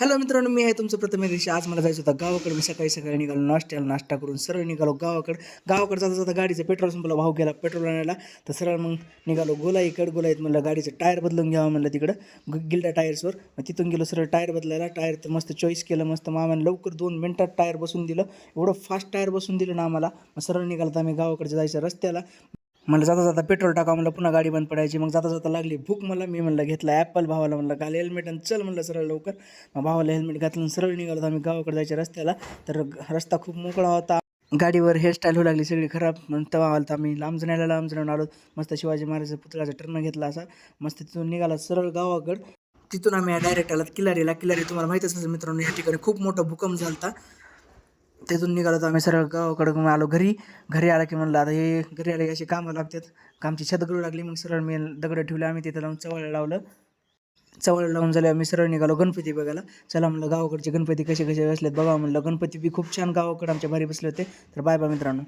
Hello मित्रांनो, मी आहे तुमचं प्रथमेश. आज मला जायचं होतं गावाकडे. मी सकाळी निघालो, नाश्ता करून सरळ निघालो गावाकडे जाता जाता गाडीचं पेट्रोल संपला, भाव गेला पेट्रोल आणायला. तर सरळ मग निघालो गोलाईत म्हणलं गाडीचं टायर बदलून घ्यावं म्हणलं तिकडं गिल्डा टायर्सवर. मग तिथून गेलो सरळ टायर बदलायला. टायर तर मस्त चॉईस केलं, मस्त मामाने लवकर 2 मिनिटात टायर बसून दिलं. एवढं फास्ट टायर बसून दिलं ना आम्हाला. मग सरळ निघालो तर आम्ही गावाकडे जायचं रस्त्याला. म्हणलं जाता जाता पेट्रोल टाकावं, म्हणलं पुन्हा गाडी बंद पडायची. मग जाता जाता लागली भूक मला. मी म्हणलं घेतला ॲपल, भावाला म्हणलं घाल हेल्मेट आणि चल म्हणलं सरळ लवकर. मग भावाला हेल्मेट घातलं आणि सरळ निघालो आम्ही गावाकडे जायच्या रस्त्याला. तर रस्ता खूप मोकळा होता. गाडीवर हेअरस्टाईल होऊ लागली सगळी खराब. मग तेव्हा आलं तर आम्ही लांब जाऊन आलो. मस्त शिवाजी महाराजाचा पुतळ्याचा टर्न घेतला असा. मस्त तिथून निघाला सरळ गावाकडं. तिथून आम्ही डायरेक्ट आलात किल्लारीला. तुम्हाला माहीतच नसेल मित्रांनो, या ठिकाणी खूप मोठा भूकंप झाला. तिथून निघालो तर आम्ही सरळ गावाकडं. मग आलो घरी आला की म्हणलं आता हे घरी आले अशी कामं लागतात. कामची छत गळू लागली. मग सरळ मी दगड ठेवले आम्ही तिथं लावून चवळ लावलं. चवळ लावून झाले आम्ही सरळ निघालो गणपती बघायला. चला म्हणलं गावाकडचे गणपती कसे कसे बसलेत बघा म्हणलं. गणपती बी खूप छान गावाकडं आमच्या भारी बसले होते. तर बाय बाय मित्रांनो.